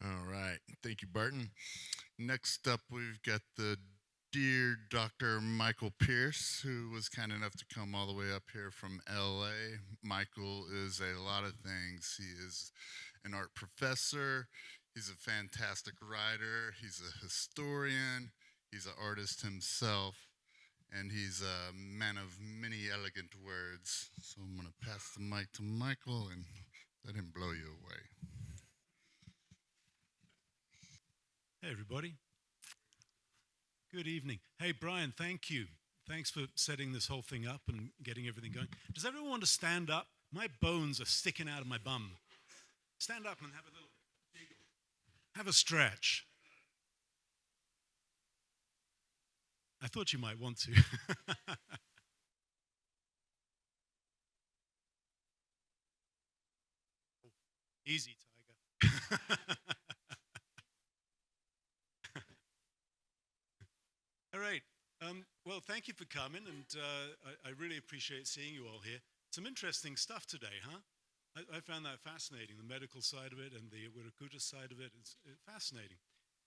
All right. Thank you, Barton. Next up, we've got the dear Dr. Michael Pearce, who was kind enough to come all the way up here from LA. Michael is a lot of things. He is an art professor, he's a fantastic writer, he's a historian, he's an artist himself, and he's a man of many elegant words. So I'm going to pass the mic to Michael and let him blow you away. Hey, everybody. Good evening. Hey, Brian, thank you. Thanks for setting this whole thing up and getting everything going. Does everyone want to stand up? My bones are sticking out of my bum. Stand up and have a little giggle. Have a stretch. I thought you might want to. Easy, Tiger. All right. Well, thank you for coming, and I really appreciate seeing you all here. Some interesting stuff today, huh? I found that fascinating. The medical side of it and the Wirakuta side of it is fascinating.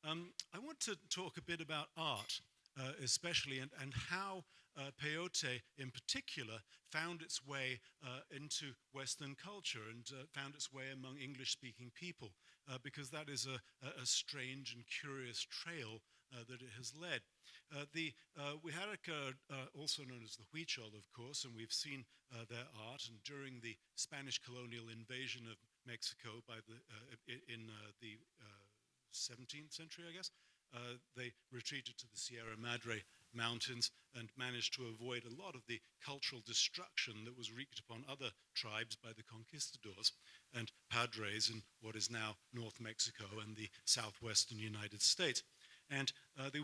I want to talk a bit about art, especially, and how peyote in particular found its way into Western culture and found its way among English-speaking people, because that is a strange and curious trail that it has led. The Wiharika, also known as the Huichol, of course, and we've seen their art. And during the Spanish colonial invasion of Mexico in the 17th century, I guess, they retreated to the Sierra Madre Mountains and managed to avoid a lot of the cultural destruction that was wreaked upon other tribes by the conquistadors and padres in what is now North Mexico and the southwestern United States. And the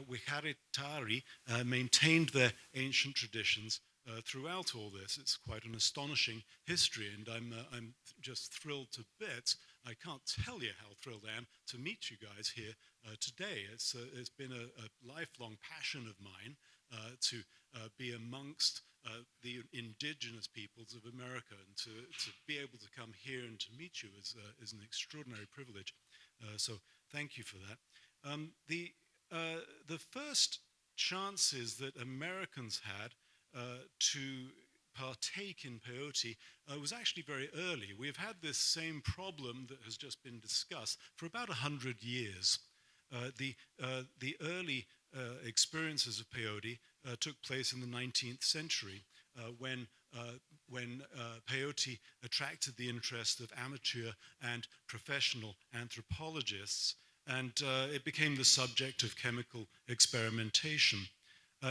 Wiharitari maintained their ancient traditions throughout all this. It's quite an astonishing history, and I'm just thrilled to bits. I can't tell you how thrilled I am to meet you guys here today. It's been a lifelong passion of mine to be amongst the indigenous peoples of America, and to be able to come here and to meet you is an extraordinary privilege. So thank you for that. The first chances that Americans had to partake in peyote was actually very early. We've had this same problem that has just been discussed for about 100 years. The early experiences of peyote took place in the 19th century when peyote attracted the interest of amateur and professional anthropologists, and it became the subject of chemical experimentation.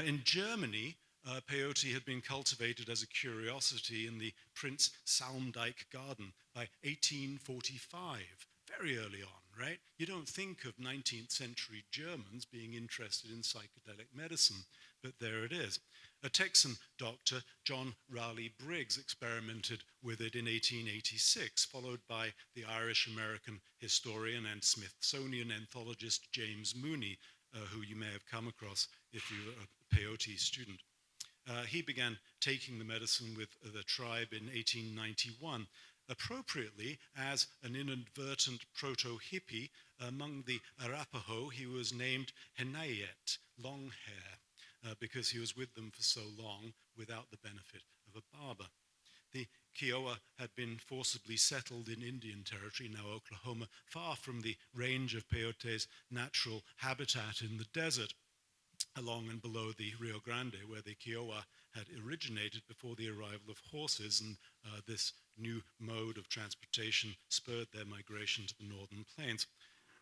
In Germany, peyote had been cultivated as a curiosity in the Prince Salmdijk garden by 1845, very early on, right? You don't think of 19th century Germans being interested in psychedelic medicine, but there it is. A Texan doctor, John Raleigh Briggs, experimented with it in 1886, followed by the Irish-American historian and Smithsonian anthologist James Mooney, who you may have come across if you're a peyote student. He began taking the medicine with the tribe in 1891, appropriately as an inadvertent proto-hippie. Among the Arapaho, he was named Henayet, long hair, because he was with them for so long without the benefit of a barber. The Kiowa had been forcibly settled in Indian Territory, now Oklahoma, far from the range of peyote's natural habitat in the desert, along and below the Rio Grande, where the Kiowa had originated before the arrival of horses, and this new mode of transportation spurred their migration to the northern plains.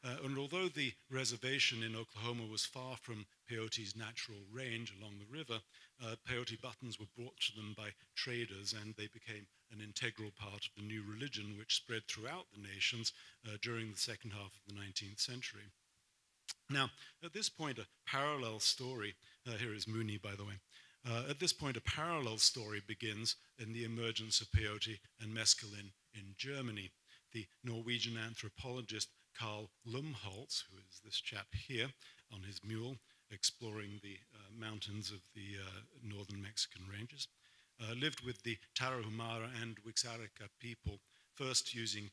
And although the reservation in Oklahoma was far from peyote's natural range along the river, peyote buttons were brought to them by traders, and they became an integral part of the new religion, which spread throughout the nations during the second half of the 19th century. Now, at this point, a parallel story, here is Mooney, by the way. At this point, a parallel story begins in the emergence of peyote and mescaline in Germany. The Norwegian anthropologist Carl Lumholtz, who is this chap here on his mule, exploring the mountains of the northern Mexican ranges, lived with the Tarahumara and Wixárika people first using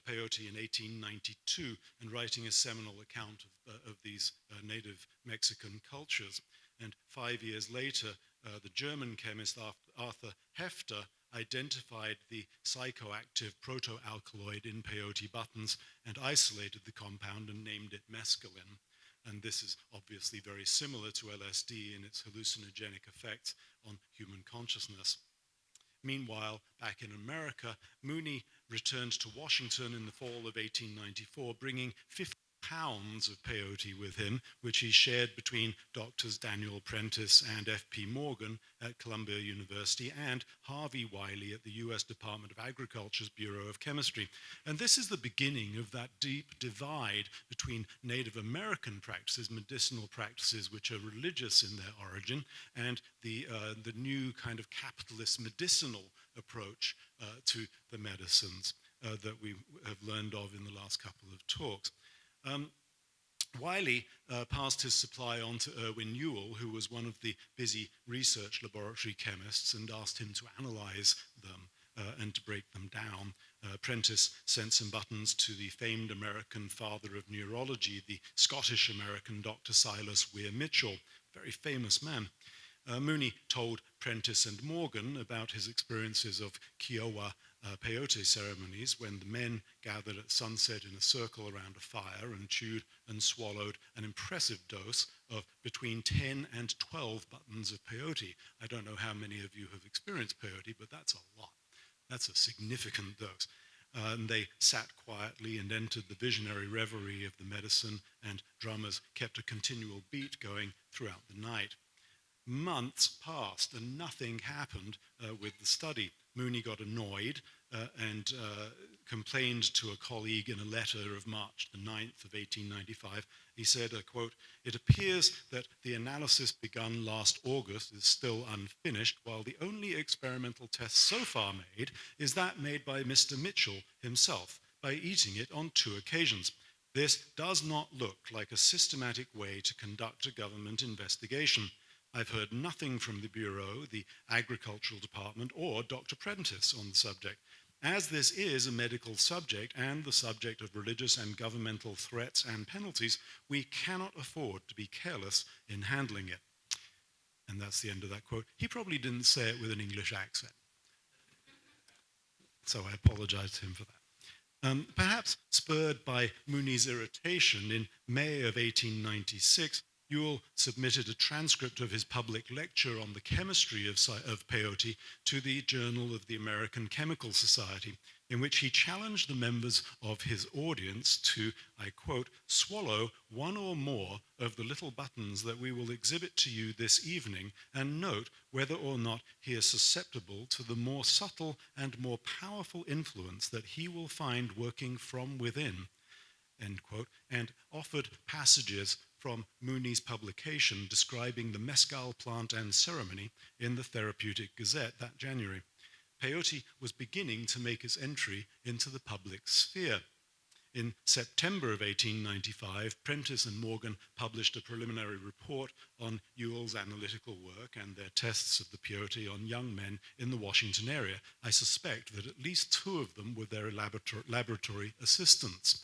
peyote in 1892 and writing a seminal account of these native Mexican cultures. And 5 years later, the German chemist Arthur Hefter identified the psychoactive protoalkaloid in peyote buttons and isolated the compound and named it mescaline. And this is obviously very similar to LSD in its hallucinogenic effects on human consciousness. Meanwhile, back in America, Mooney returned to Washington in the fall of 1894, bringing 50 pounds of peyote with him, which he shared between Doctors Daniel Prentice and F.P. Morgan at Columbia University and Harvey Wiley at the U.S. Department of Agriculture's Bureau of Chemistry. And this is the beginning of that deep divide between Native American practices, medicinal practices, which are religious in their origin, and the new kind of capitalist medicinal approach to the medicines that we have learned of in the last couple of talks. Wiley passed his supply on to Irwin Ewell, who was one of the busy research laboratory chemists, and asked him to analyze them and to break them down. Prentice sent some buttons to the famed American father of neurology, the Scottish-American Dr. Silas Weir Mitchell, very famous man. Mooney told Prentice and Morgan about his experiences of Kiowa peyote ceremonies when the men gathered at sunset in a circle around a fire and chewed and swallowed an impressive dose of between 10 and 12 buttons of peyote. I don't know how many of you have experienced peyote, but that's a lot. That's a significant dose. And they sat quietly and entered the visionary reverie of the medicine, and drummers kept a continual beat going throughout the night. Months passed and nothing happened with the study. Mooney got annoyed and complained to a colleague in a letter of March the 9th of 1895. He said, quote, "It appears that the analysis begun last August is still unfinished, while the only experimental test so far made is that made by Mr. Mitchell himself by eating it on 2 occasions. This does not look like a systematic way to conduct a government investigation. I've heard nothing from the Bureau, the Agricultural Department, or Dr. Prentice on the subject. As this is a medical subject and the subject of religious and governmental threats and penalties, we cannot afford to be careless in handling it." And that's the end of that quote. He probably didn't say it with an English accent. So I apologize to him for that. Perhaps spurred by Mooney's irritation, in May of 1896, Ewell submitted a transcript of his public lecture on the chemistry of peyote to the Journal of the American Chemical Society, in which he challenged the members of his audience to, I quote, "swallow 1 or more of the little buttons that we will exhibit to you this evening and note whether or not he is susceptible to the more subtle and more powerful influence that he will find working from within," end quote, and offered passages from Mooney's publication describing the mescal plant and ceremony in the Therapeutic Gazette that January. Peyote was beginning to make its entry into the public sphere. In September of 1895, Prentice and Morgan published a preliminary report on Ewell's analytical work and their tests of the peyote on young men in the Washington area. I suspect that at least 2 of them were their laboratory assistants.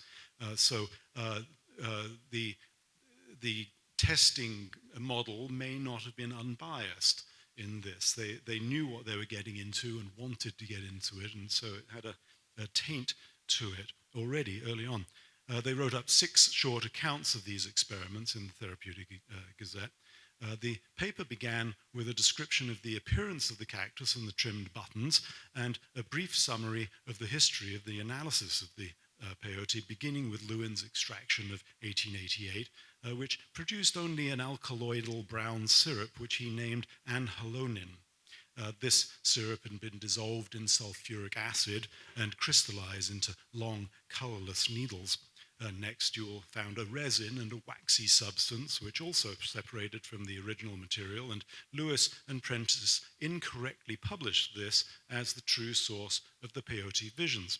The testing model may not have been unbiased in this. They knew what they were getting into and wanted to get into it, and so it had a taint to it already early on. They wrote up 6 short accounts of these experiments in the Therapeutic Gazette. The paper began with a description of the appearance of the cactus and the trimmed buttons, and a brief summary of the history of the analysis of the peyote, beginning with Lewin's extraction of 1888, which produced only an alkaloidal brown syrup, which he named anhalonin. This syrup had been dissolved in sulfuric acid and crystallized into long, colorless needles. Next, Ewell found a resin and a waxy substance, which also separated from the original material, and Lewis and Prentice incorrectly published this as the true source of the peyote visions.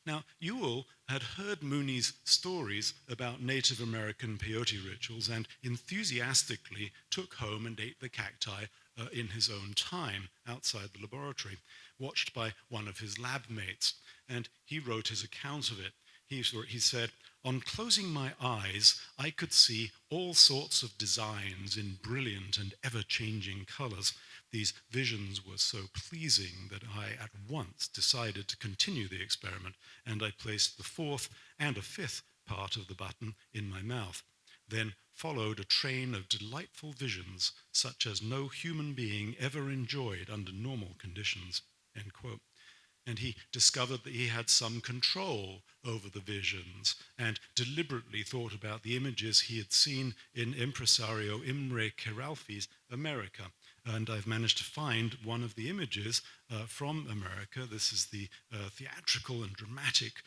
Now, Ewell had heard Mooney's stories about Native American peyote rituals and enthusiastically took home and ate the cacti in his own time outside the laboratory, watched by one of his lab mates. And he wrote his account of it. He said, "On closing my eyes, I could see all sorts of designs in brilliant and ever-changing colors. These visions were so pleasing that I at once decided to continue the experiment, and I placed the fourth and a fifth part of the button in my mouth. Then followed a train of delightful visions, such as no human being ever enjoyed under normal conditions." End quote. And he discovered that he had some control over the visions and deliberately thought about the images he had seen in impresario Imre Kiralfi's America. And I've managed to find one of the images from America. This is the theatrical and dramatic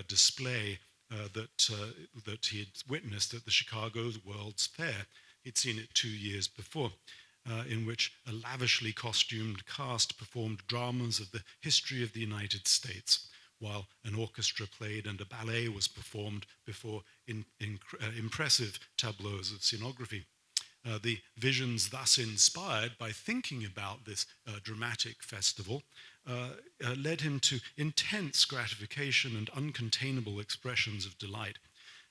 display that he had witnessed at the Chicago World's Fair. He'd seen it 2 years before. In which a lavishly costumed cast performed dramas of the history of the United States, while an orchestra played and a ballet was performed before impressive tableaus of scenography. The visions thus inspired by thinking about this dramatic festival led him to intense gratification and uncontainable expressions of delight.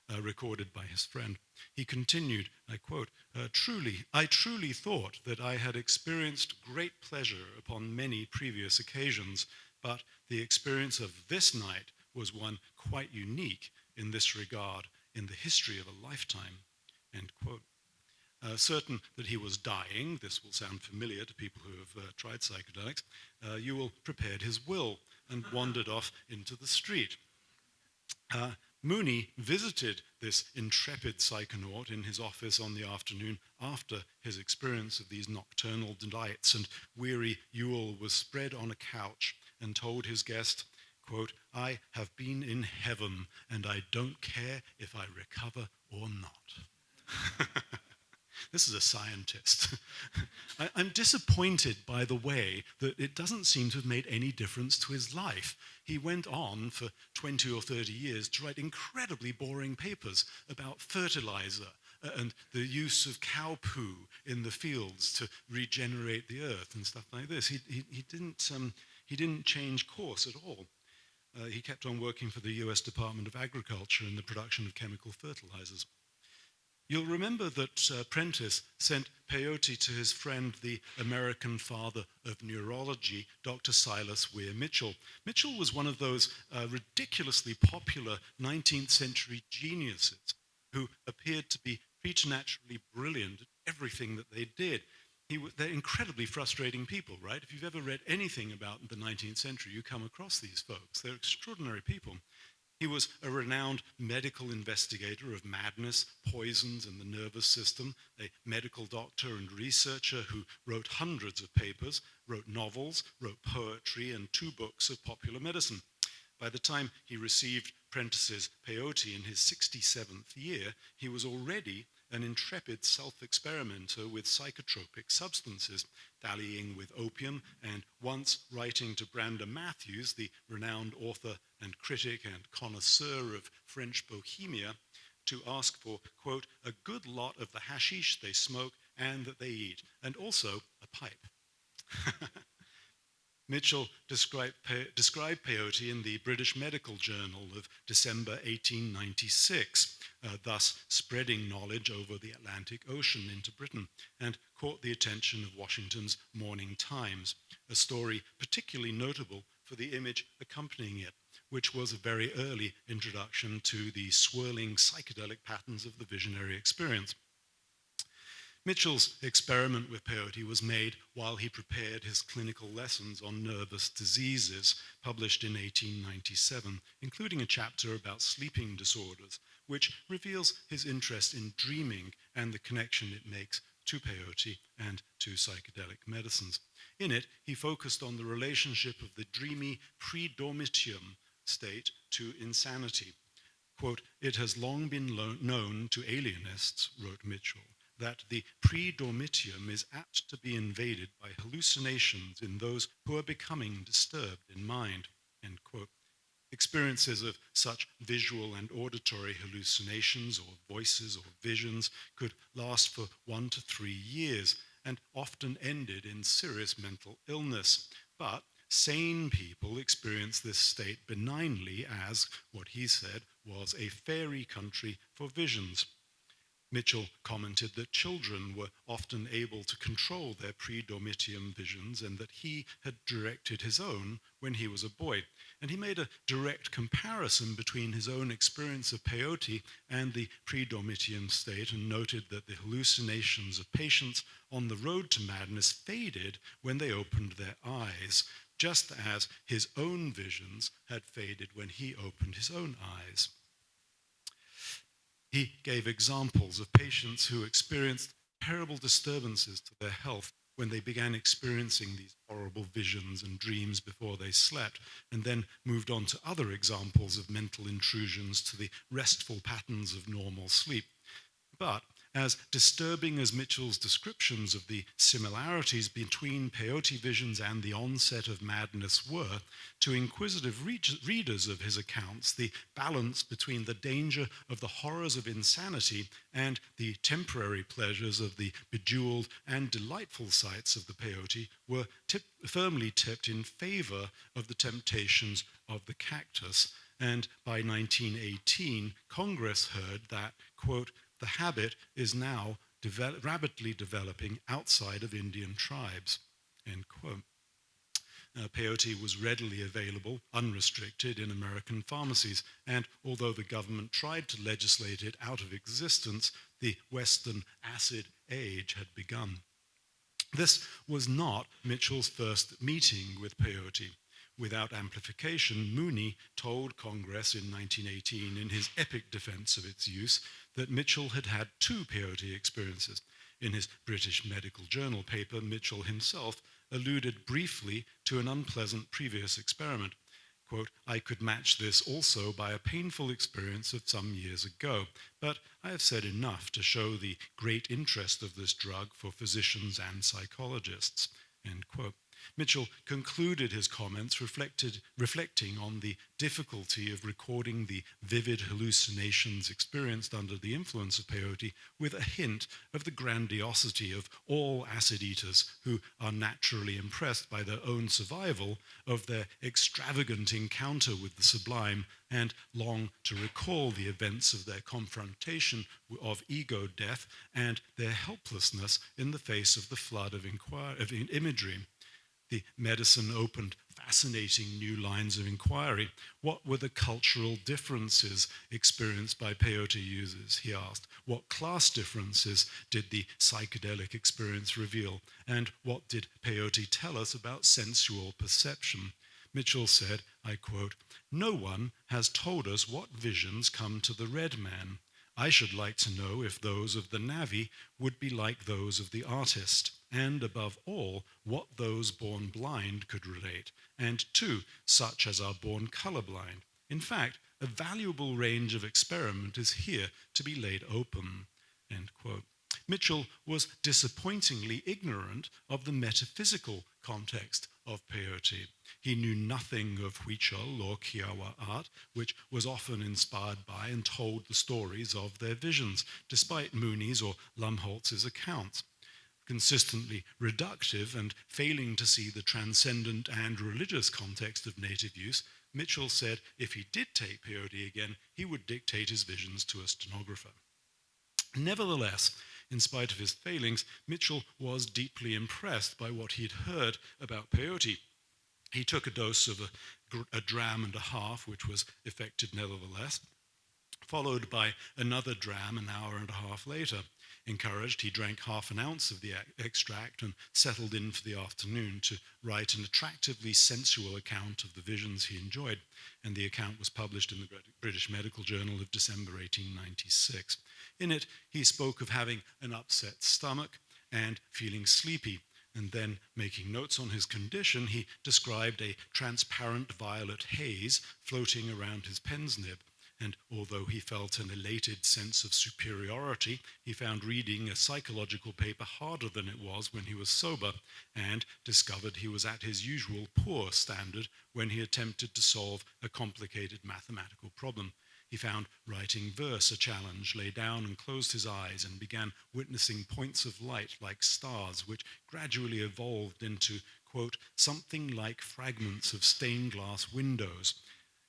Recorded by his friend. He continued, I quote, I truly thought that I had experienced great pleasure upon many previous occasions, but the experience of this night was one quite unique in this regard in the history of a lifetime," end quote. Certain that he was dying, this will sound familiar to people who have tried psychedelics, Ewell prepared his will and wandered off into the street. Mooney visited this intrepid psychonaut in his office on the afternoon after his experience of these nocturnal delights, and weary Ewell was spread on a couch and told his guest, quote, "I have been in heaven, and I don't care if I recover or not." This is a scientist. I'm disappointed, by the way, that it doesn't seem to have made any difference to his life. He went on for 20 or 30 years to write incredibly boring papers about fertilizer and the use of cow poo in the fields to regenerate the earth and stuff like this. He didn't change course at all. He kept on working for the US Department of Agriculture in the production of chemical fertilizers. You'll remember that Prentice sent peyote to his friend, the American father of neurology, Dr. Silas Weir Mitchell. Mitchell was one of those ridiculously popular 19th century geniuses who appeared to be preternaturally brilliant at everything that they did. They're incredibly frustrating people, right? If you've ever read anything about the 19th century, you come across these folks. They're extraordinary people. He was a renowned medical investigator of madness, poisons, and the nervous system, a medical doctor and researcher who wrote hundreds of papers, wrote novels, wrote poetry, and 2 books of popular medicine. By the time he received Prentice's peyote in his 67th year, he was already an intrepid self-experimenter with psychotropic substances, dallying with opium and once writing to Brander Matthews, the renowned author and critic and connoisseur of French Bohemia, to ask for, quote, "a good lot of the hashish they smoke and that they eat, and also a pipe." Mitchell described peyote in the British Medical Journal of December 1896, thus spreading knowledge over the Atlantic Ocean into Britain, and caught the attention of Washington's Morning Times, a story particularly notable for the image accompanying it, which was a very early introduction to the swirling psychedelic patterns of the visionary experience. Mitchell's experiment with peyote was made while he prepared his clinical lessons on nervous diseases, published in 1897, including a chapter about sleeping disorders, which reveals his interest in dreaming and the connection it makes to peyote and to psychedelic medicines. In it, he focused on the relationship of the dreamy pre-dormitium state to insanity. Quote, "It has long been known to alienists," wrote Mitchell, "that the pre-dormitium is apt to be invaded by hallucinations in those who are becoming disturbed in mind," end quote. Experiences of such visual and auditory hallucinations or voices or visions could last for 1 to 3 years, and often ended in serious mental illness. But sane people experience this state benignly as, what he said, was a fairy country for visions. Mitchell commented that children were often able to control their pre-dormitium visions and that he had directed his own when he was a boy. And he made a direct comparison between his own experience of peyote and the pre-dormitium state and noted that the hallucinations of patients on the road to madness faded when they opened their eyes, just as his own visions had faded when he opened his own eyes. He gave examples of patients who experienced terrible disturbances to their health when they began experiencing these horrible visions and dreams before they slept, and then moved on to other examples of mental intrusions to the restful patterns of normal sleep. But as disturbing as Mitchell's descriptions of the similarities between peyote visions and the onset of madness were, to inquisitive readers of his accounts, the balance between the danger of the horrors of insanity and the temporary pleasures of the bejeweled and delightful sights of the peyote were firmly tipped in favor of the temptations of the cactus. And by 1918, Congress heard that, quote, the habit is now rapidly developing outside of Indian tribes, end quote. Peyote was readily available, unrestricted, in American pharmacies, and although the government tried to legislate it out of existence, the Western acid age had begun. This was not Mitchell's first meeting with peyote. Without amplification, Mooney told Congress in 1918, in his epic defense of its use, that Mitchell had had two peyote experiences. In his British Medical Journal paper, Mitchell himself alluded briefly to an unpleasant previous experiment. Quote, I could match this also by a painful experience of some years ago, but I have said enough to show the great interest of this drug for physicians and psychologists, end quote. Mitchell concluded his comments reflecting on the difficulty of recording the vivid hallucinations experienced under the influence of peyote with a hint of the grandiosity of all acid eaters who are naturally impressed by their own survival of their extravagant encounter with the sublime and long to recall the events of their confrontation of ego death and their helplessness in the face of the flood of imagery. The medicine opened fascinating new lines of inquiry. What were the cultural differences experienced by peyote users, he asked. What class differences did the psychedelic experience reveal? And what did peyote tell us about sensual perception? Mitchell said, I quote, no one has told us what visions come to the red man. I should like to know if those of the navvy would be like those of the artist, and above all, what those born blind could relate, and two, such as are born colorblind. In fact, a valuable range of experiment is here to be laid open, end quote. Mitchell was disappointingly ignorant of the metaphysical context of peyote. He knew nothing of Huichol or Kiowa art, which was often inspired by and told the stories of their visions, despite Mooney's or Lumholtz's accounts. Consistently reductive and failing to see the transcendent and religious context of native use, Mitchell said if he did take peyote again, he would dictate his visions to a stenographer. Nevertheless, in spite of his failings, Mitchell was deeply impressed by what he'd heard about peyote. He took a dose of a dram and a half, which was effective nevertheless, followed by another dram an hour and a half later. Encouraged, he drank half an ounce of the extract and settled in for the afternoon to write an attractively sensual account of the visions he enjoyed, and the account was published in the British Medical Journal of December 1896. In it, he spoke of having an upset stomach and feeling sleepy, and then, making notes on his condition, he described a transparent violet haze floating around his pen's nib. And although he felt an elated sense of superiority, he found reading a psychological paper harder than it was when he was sober, and discovered he was at his usual poor standard when he attempted to solve a complicated mathematical problem. He found writing verse a challenge, lay down and closed his eyes, and began witnessing points of light like stars, which gradually evolved into, quote, something like fragments of stained glass windows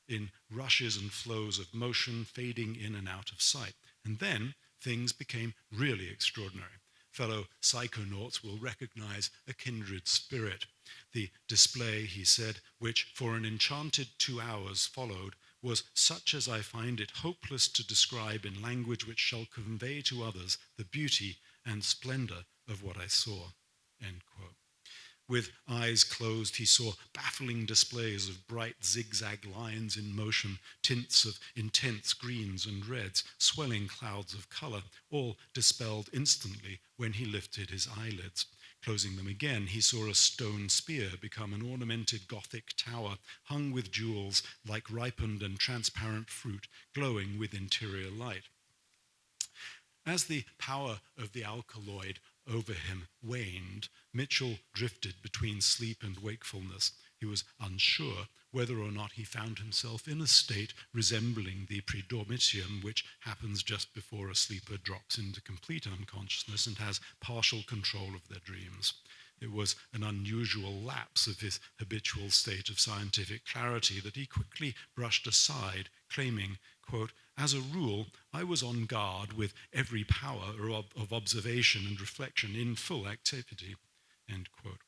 in rushes and flows of motion fading in and out of sight. And then things became really extraordinary. Fellow psychonauts will recognize a kindred spirit. The display, he said, which for an enchanted 2 hours followed, was such as I find it hopeless to describe in language which shall convey to others the beauty and splendor of what I saw. End quote. With eyes closed, he saw baffling displays of bright zigzag lines in motion, tints of intense greens and reds, swelling clouds of color, all dispelled instantly when he lifted his eyelids. Closing them again, he saw a stone spear become an ornamented Gothic tower, hung with jewels like ripened and transparent fruit, glowing with interior light. As the power of the alkaloid over him waned, Mitchell drifted between sleep and wakefulness. He was unsure whether or not he found himself in a state resembling the predormitium, which happens just before a sleeper drops into complete unconsciousness and has partial control of their dreams. It was an unusual lapse of his habitual state of scientific clarity that he quickly brushed aside, claiming, quote, as a rule, I was on guard with every power of observation and reflection in full activity, end quote.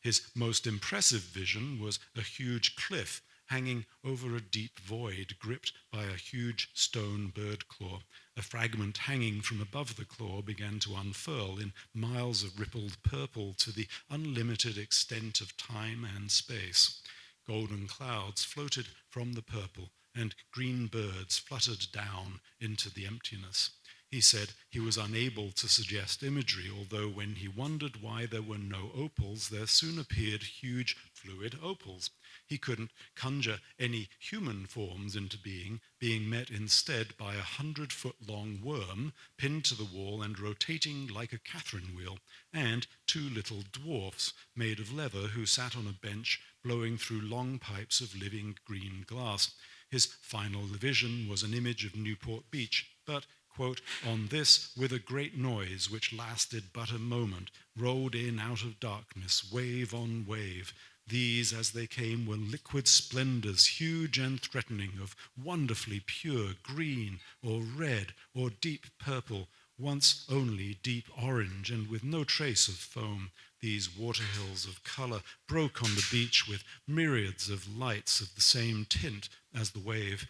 His most impressive vision was a huge cliff hanging over a deep void gripped by a huge stone bird claw. A fragment hanging from above the claw began to unfurl in miles of rippled purple to the unlimited extent of time and space. Golden clouds floated from the purple, and green birds fluttered down into the emptiness. He said he was unable to suggest imagery, although when he wondered why there were no opals, there soon appeared huge fluid opals. He couldn't conjure any human forms into being met instead by 100-foot-long worm pinned to the wall and rotating like a Catherine wheel, and 2 little dwarfs made of leather who sat on a bench blowing through long pipes of living green glass. His final vision was an image of Newport Beach, but, quote, on this, with a great noise which lasted but a moment, rolled in out of darkness, wave on wave. These, as they came, were liquid splendors, huge and threatening, of wonderfully pure green or red or deep purple, once only deep orange, and with no trace of foam. These water hills of color broke on the beach with myriads of lights of the same tint as the wave.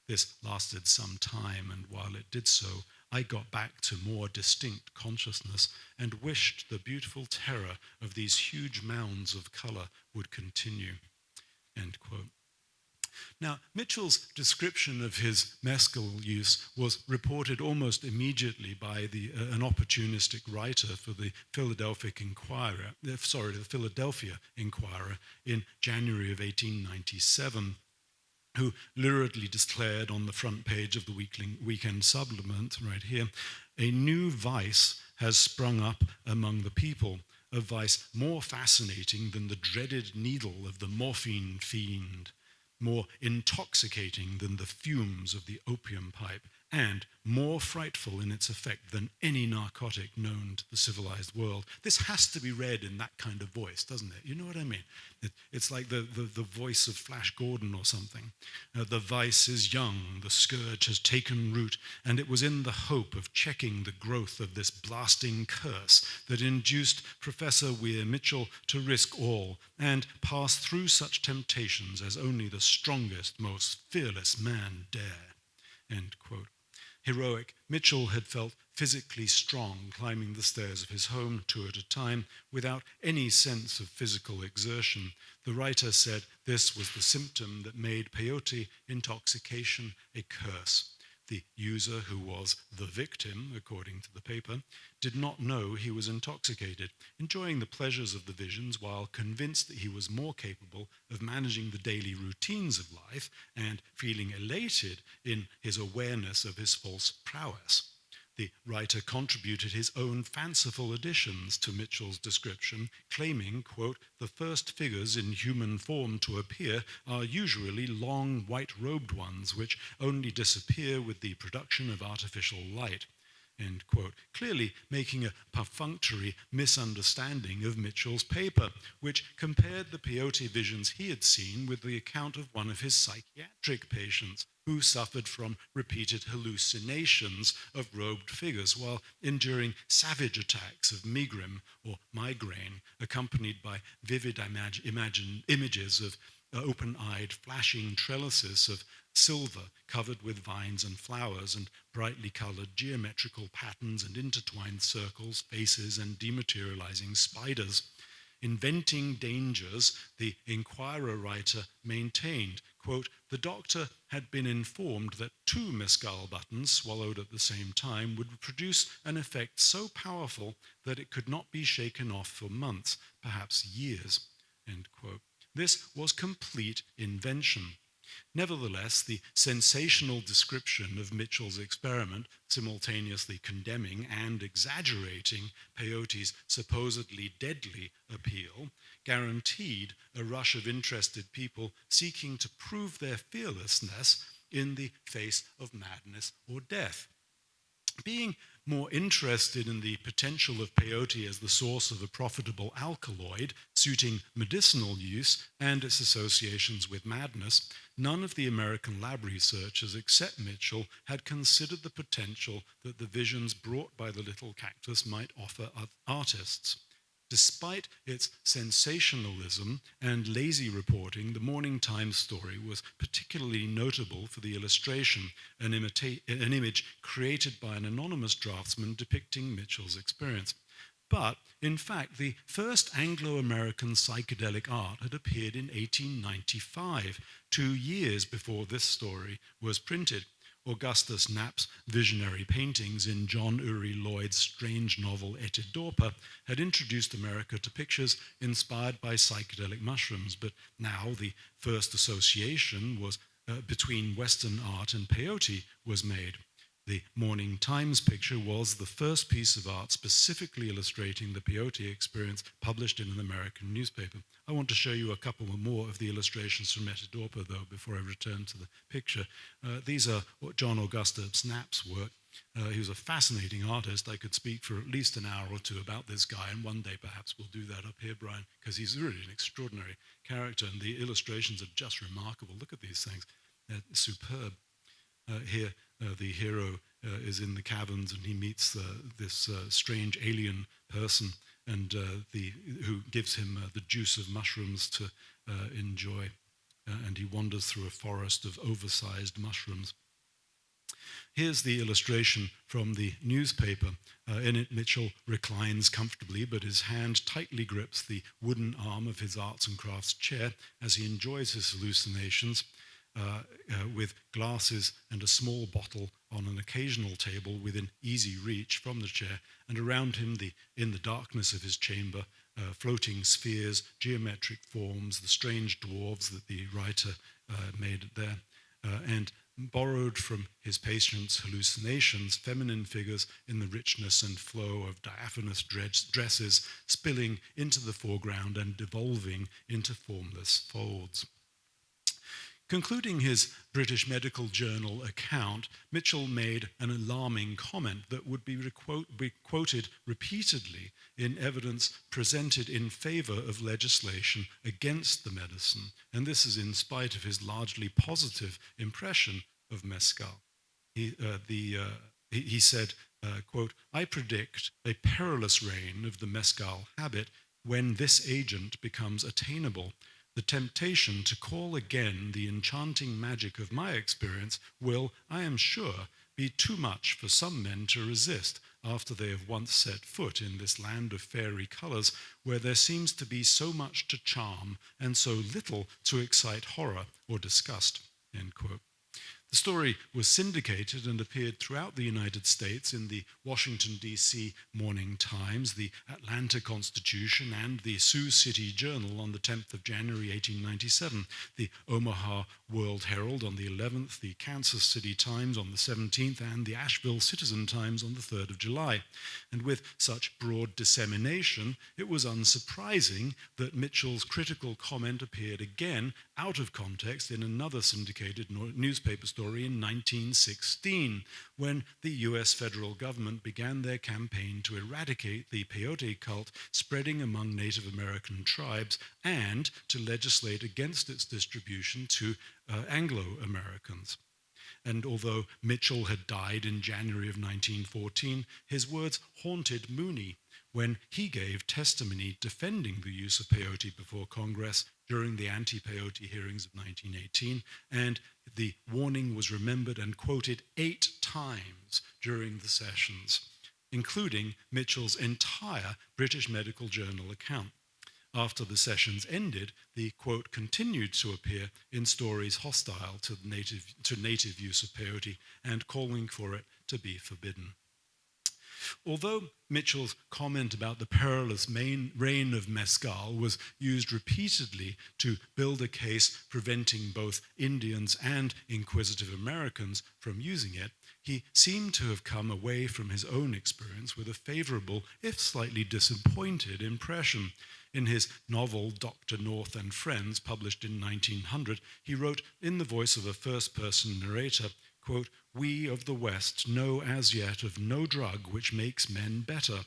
This lasted some time, and while it did so, I got back to more distinct consciousness and wished the beautiful terror of these huge mounds of color would continue. End quote. Now, Mitchell's description of his mescal use was reported almost immediately by an opportunistic writer for the Philadelphia Inquirer in January of 1897, who luridly declared on the front page of the weekend supplement, right here, a new vice has sprung up among the people, a vice more fascinating than the dreaded needle of the morphine fiend, more intoxicating than the fumes of the opium pipe, and more frightful in its effect than any narcotic known to the civilized world. This has to be read in that kind of voice, doesn't it? You know what I mean? It's like the voice of Flash Gordon or something. The vice is young, the scourge has taken root, and it was in the hope of checking the growth of this blasting curse that induced Professor Weir Mitchell to risk all and pass through such temptations as only the strongest, most fearless man dare. End quote. Heroic, Mitchell had felt physically strong, climbing the stairs of his home 2 at a time without any sense of physical exertion. The writer said this was the symptom that made peyote intoxication a curse. The user, who was the victim, according to the paper, did not know he was intoxicated, enjoying the pleasures of the visions while convinced that he was more capable of managing the daily routines of life and feeling elated in his awareness of his false prowess. The writer contributed his own fanciful additions to Mitchell's description, claiming, quote, "The first figures in human form to appear are usually long white-robed ones, which only disappear with the production of artificial light," end quote, clearly making a perfunctory misunderstanding of Mitchell's paper, which compared the peyote visions he had seen with the account of one of his psychiatric patients who suffered from repeated hallucinations of robed figures while enduring savage attacks of megrim or migraine, accompanied by vivid images of open-eyed flashing trellises of silver covered with vines and flowers and brightly colored geometrical patterns and intertwined circles, faces, and dematerializing spiders. Inventing dangers, the Inquirer writer maintained, quote, "The doctor had been informed that 2 mescal buttons swallowed at the same time would produce an effect so powerful that it could not be shaken off for months, perhaps years," end quote. This was complete invention. Nevertheless, the sensational description of Mitchell's experiment, simultaneously condemning and exaggerating peyote's supposedly deadly appeal, guaranteed a rush of interested people seeking to prove their fearlessness in the face of madness or death. Being more interested in the potential of peyote as the source of a profitable alkaloid suiting medicinal use and its associations with madness, none of the American lab researchers except Mitchell had considered the potential that the visions brought by the little cactus might offer artists. Despite its sensationalism and lazy reporting, the Morning Times story was particularly notable for the illustration, an image created by an anonymous draftsman depicting Mitchell's experience. But, in fact, the first Anglo-American psychedelic art had appeared in 1895, 2 years before this story was printed. Augustus Knapp's visionary paintings in John Uri Lloyd's strange novel Etidorpa had introduced America to pictures inspired by psychedelic mushrooms, but now the first association was between Western art and peyote was made. The Morning Times picture was the first piece of art specifically illustrating the peyote experience published in an American newspaper. I want to show you a couple more of the illustrations from Etidorpa, though, before I return to the picture. These are John Augustus Knapp's work. He was a fascinating artist. I could speak for at least an hour or two about this guy, and one day perhaps we'll do that up here, Brian, because he's really an extraordinary character, and the illustrations are just remarkable. Look at these things. They're superb. Here, the hero is in the caverns, and he meets this strange alien person, and who gives him the juice of mushrooms to enjoy. And he wanders through a forest of oversized mushrooms. Here's the illustration from the newspaper. In it, Mitchell reclines comfortably, but his hand tightly grips the wooden arm of his arts and crafts chair as he enjoys his hallucinations. With glasses and a small bottle on an occasional table within easy reach from the chair, and around him, in the darkness of his chamber, floating spheres, geometric forms, the strange dwarves that the writer made there, and borrowed from his patient's hallucinations, feminine figures in the richness and flow of diaphanous dresses spilling into the foreground and devolving into formless folds. Concluding his British Medical Journal account, Mitchell made an alarming comment that would be quoted repeatedly in evidence presented in favor of legislation against the medicine, and this is in spite of his largely positive impression of mescal. He said, quote, "I predict a perilous reign of the mescal habit when this agent becomes attainable. The temptation to call again the enchanting magic of my experience will, I am sure, be too much for some men to resist after they have once set foot in this land of fairy colors where there seems to be so much to charm and so little to excite horror or disgust," end quote. The story was syndicated and appeared throughout the United States in the Washington, D.C. Morning Times, the Atlanta Constitution, and the Sioux City Journal on the 10th of January 1897, the Omaha World Herald on the 11th, the Kansas City Times on the 17th, and the Asheville Citizen Times on the 3rd of July. And with such broad dissemination, it was unsurprising that Mitchell's critical comment appeared again out of context in another syndicated newspaper story in 1916, when the US federal government began their campaign to eradicate the peyote cult spreading among Native American tribes and to legislate against its distribution to Anglo-Americans. And although Mitchell had died in January of 1914, his words haunted Mooney when he gave testimony defending the use of peyote before Congress during the anti-peyote hearings of 1918, and the warning was remembered and quoted 8 times during the sessions, including Mitchell's entire British Medical Journal account. After the sessions ended, the quote continued to appear in stories hostile to native use of peyote and calling for it to be forbidden. Although Mitchell's comment about the perilous reign of mescal was used repeatedly to build a case preventing both Indians and inquisitive Americans from using it, he seemed to have come away from his own experience with a favorable, if slightly disappointed, impression. In his novel Dr. North and Friends, published in 1900, he wrote in the voice of a first-person narrator, quote, "We of the West know as yet of no drug which makes men better.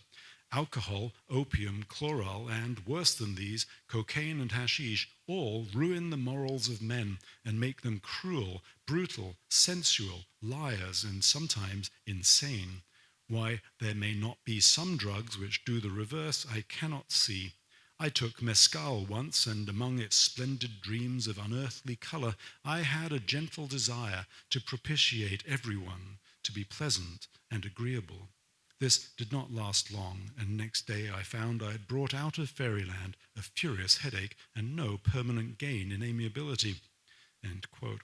Alcohol, opium, chloral, and worse than these, cocaine and hashish, all ruin the morals of men and make them cruel, brutal, sensual, liars, and sometimes insane. Why there may not be some drugs which do the reverse, I cannot see. I took mescal once, and among its splendid dreams of unearthly color, I had a gentle desire to propitiate everyone, to be pleasant and agreeable. This did not last long, and next day I found I had brought out of fairyland a furious headache and no permanent gain in amiability." End quote.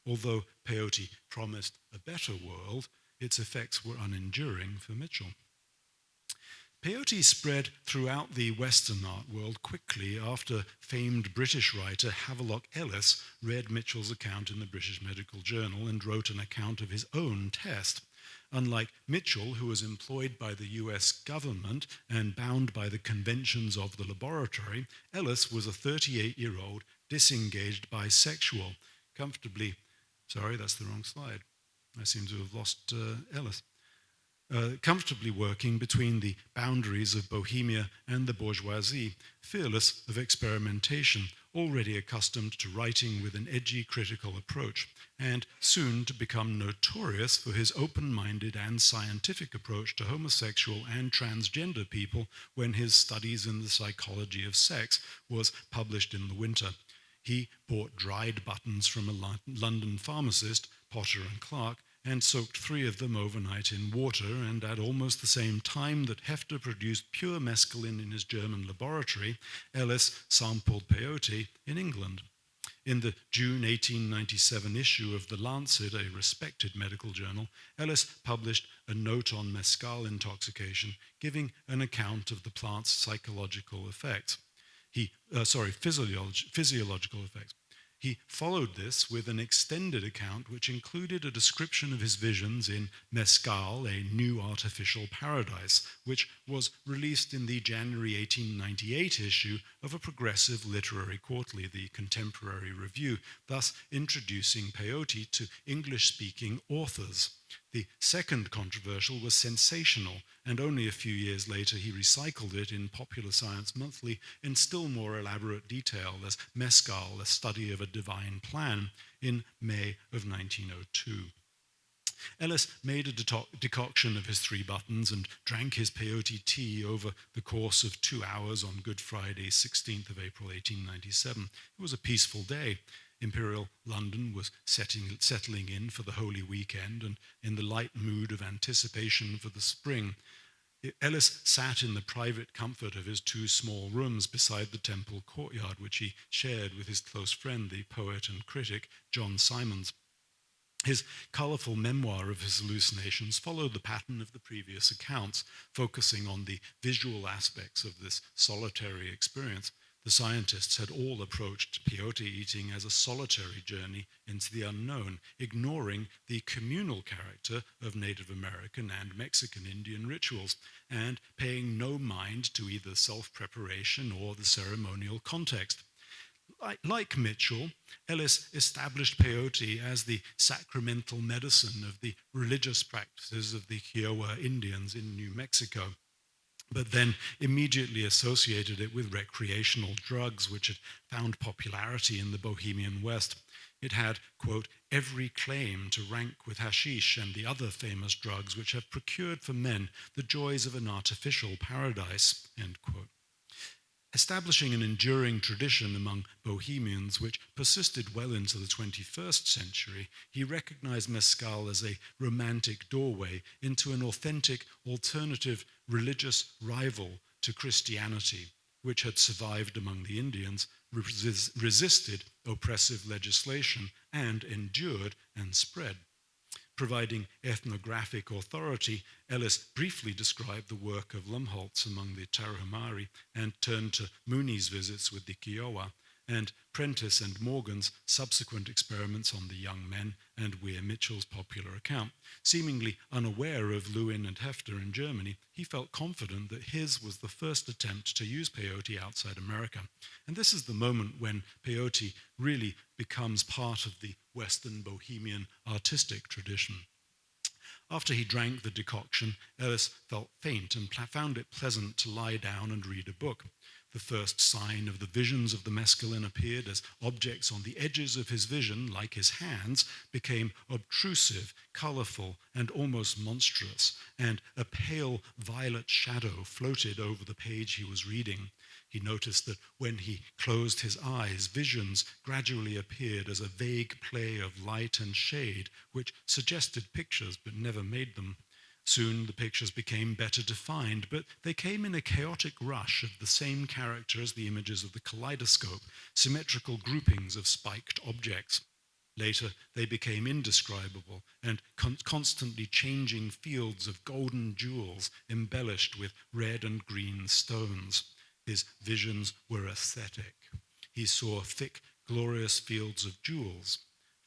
Although peyote promised a better world, its effects were unenduring for Mitchell. Peyote spread throughout the Western art world quickly after famed British writer Havelock Ellis read Mitchell's account in the British Medical Journal and wrote an account of his own test. Unlike Mitchell, who was employed by the US government and bound by the conventions of the laboratory, Ellis was a 38-year-old disengaged bisexual, comfortably working between the boundaries of Bohemia and the bourgeoisie, fearless of experimentation, already accustomed to writing with an edgy critical approach, and soon to become notorious for his open-minded and scientific approach to homosexual and transgender people when his Studies in the Psychology of Sex was published in the winter. He bought dried buttons from a London pharmacist, Potter and Clark, and soaked 3 of them overnight in water, and at almost the same time that Hefter produced pure mescaline in his German laboratory, Ellis sampled peyote in England. In the June 1897 issue of The Lancet, a respected medical journal, Ellis published a note on mescal intoxication, giving an account of the plant's physiological effects. He followed this with an extended account which included a description of his visions in Mescal, a New Artificial Paradise, which was released in the January 1898 issue of a progressive literary quarterly, the Contemporary Review, thus introducing peyote to English-speaking authors. The second controversial was sensational, and only a few years later he recycled it in Popular Science Monthly in still more elaborate detail as Mescal, a Study of a Divine Plan, in May of 1902. Ellis made a decoction of his 3 buttons and drank his peyote tea over the course of 2 hours on Good Friday, 16th of April, 1897. It was a peaceful day. Imperial London was settling in for the Holy Weekend, and in the light mood of anticipation for the spring, Ellis sat in the private comfort of his 2 small rooms beside the temple courtyard, which he shared with his close friend, the poet and critic John Symonds. His colourful memoir of his hallucinations followed the pattern of the previous accounts, focusing on the visual aspects of this solitary experience. The scientists had all approached peyote eating as a solitary journey into the unknown, ignoring the communal character of Native American and Mexican Indian rituals, and paying no mind to either self-preparation or the ceremonial context. Like Mitchell, Ellis established peyote as the sacramental medicine of the religious practices of the Kiowa Indians in New Mexico, but then immediately associated it with recreational drugs which had found popularity in the Bohemian West. It had, quote, every claim to rank with hashish and the other famous drugs which have procured for men the joys of an artificial paradise, end quote. Establishing an enduring tradition among Bohemians which persisted well into the 21st century, he recognized mezcal as a romantic doorway into an authentic, alternative religious rival to Christianity, which had survived among the Indians, resisted oppressive legislation, and endured and spread. Providing ethnographic authority, Ellis briefly described the work of Lumholtz among the Tarahumari and turned to Mooney's visits with the Kiowa, and Prentice and Morgan's subsequent experiments on the young men, and Weir Mitchell's popular account. Seemingly unaware of Lewin and Hefter in Germany, he felt confident that his was the first attempt to use peyote outside America. And this is the moment when peyote really becomes part of the Western Bohemian artistic tradition. After he drank the decoction, Ellis felt faint and found it pleasant to lie down and read a book. The first sign of the visions of the mescaline appeared as objects on the edges of his vision, like his hands, became obtrusive, colourful, and almost monstrous, and a pale violet shadow floated over the page he was reading. He noticed that when he closed his eyes, visions gradually appeared as a vague play of light and shade, which suggested pictures but never made them. Soon the pictures became better defined, but they came in a chaotic rush of the same character as the images of the kaleidoscope, symmetrical groupings of spiked objects. Later, they became indescribable and constantly changing fields of golden jewels embellished with red and green stones. His visions were aesthetic. He saw thick, glorious fields of jewels,